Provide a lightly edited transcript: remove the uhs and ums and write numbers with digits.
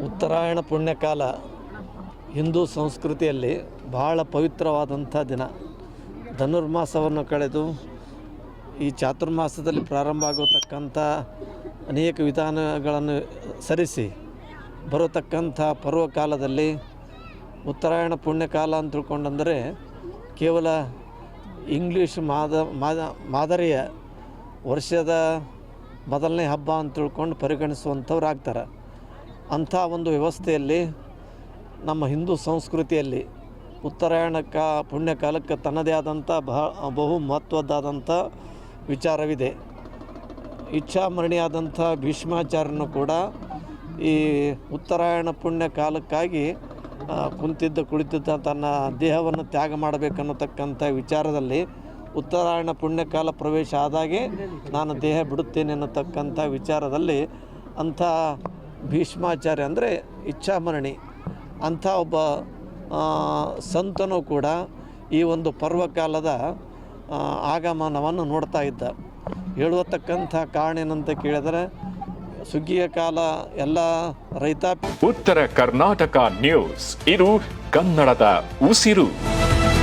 ಉತ್ತರಾಯಣ ಪುಣ್ಯಕಾಲ ಹಿಂದೂ ಸಂಸ್ಕೃತಿಯಲ್ಲಿ ಬಹಳ ಪವಿತ್ರವಾದಂಥ ದಿನ. ಧನುರ್ಮಾಸವನ್ನು ಕಳೆದು ಈ ಚಾತುರ್ಮಾಸದಲ್ಲಿ ಪ್ರಾರಂಭ ಆಗತಕ್ಕಂಥ ಅನೇಕ ವಿಧಾನಗಳನ್ನು ಸರಿಸಿ ಬರತಕ್ಕಂಥ ಪರ್ವಕಾಲದಲ್ಲಿ ಉತ್ತರಾಯಣ ಪುಣ್ಯಕಾಲ ಅಂತ ತಿಳ್ಕೊಂಡಂದರೆ ಕೇವಲ ಇಂಗ್ಲೀಷ್ ಮಾದರಿಯ ವರ್ಷದ ಮೊದಲನೇ ಹಬ್ಬ ಅಂತ ತಿಳ್ಕೊಂಡು ಪರಿಗಣಿಸುವಂಥವ್ರು ಆಗ್ತಾರೆ. ಅಂಥ ಒಂದು ವ್ಯವಸ್ಥೆಯಲ್ಲಿ ನಮ್ಮ ಹಿಂದೂ ಸಂಸ್ಕೃತಿಯಲ್ಲಿ ಉತ್ತರಾಯಣ ಪುಣ್ಯಕಾಲಕ್ಕೆ ತನ್ನದೇ ಆದಂಥ ಬಹು ಮಹತ್ವದ್ದಾದಂಥ ವಿಚಾರವಿದೆ. ಇಚ್ಛಾಮರಣಿಯಾದಂಥ ಭೀಷ್ಮಾಚಾರ್ಯನು ಕೂಡ ಈ ಉತ್ತರಾಯಣ ಪುಣ್ಯಕಾಲಕ್ಕಾಗಿ ಕುಳಿತಿದ್ದ ತನ್ನ ದೇಹವನ್ನು ತ್ಯಾಗ ಮಾಡಬೇಕನ್ನತಕ್ಕಂಥ ವಿಚಾರದಲ್ಲಿ ಉತ್ತರಾಯಣ ಪುಣ್ಯಕಾಲ ಪ್ರವೇಶ ಆದಾಗೆ ನಾನು ದೇಹ ಬಿಡುತ್ತೇನೆ ಅನ್ನತಕ್ಕಂಥ ವಿಚಾರದಲ್ಲಿ ಅಂಥ ಭೀಷ್ಮಾಚಾರ್ಯ ಅಂದರೆ ಇಚ್ಛಾಮರಣಿ ಅಂಥ ಒಬ್ಬ ಸಂತನೂ ಕೂಡ ಈ ಒಂದು ಪರ್ವಕಾಲದ ಆಗಮನವನ್ನು ನೋಡ್ತಾ ಇದ್ದ. ಹೇಳುವತಕ್ಕಂಥ ಕಾರಣ ಏನಂತ ಕೇಳಿದರೆ ಸುಗ್ಗಿಯ ಕಾಲ ಎಲ್ಲ ರೈತಾಪಿ. ಉತ್ತರ ಕರ್ನಾಟಕ ನ್ಯೂಸ್, ಇದು ಕನ್ನಡದ ಉಸಿರು.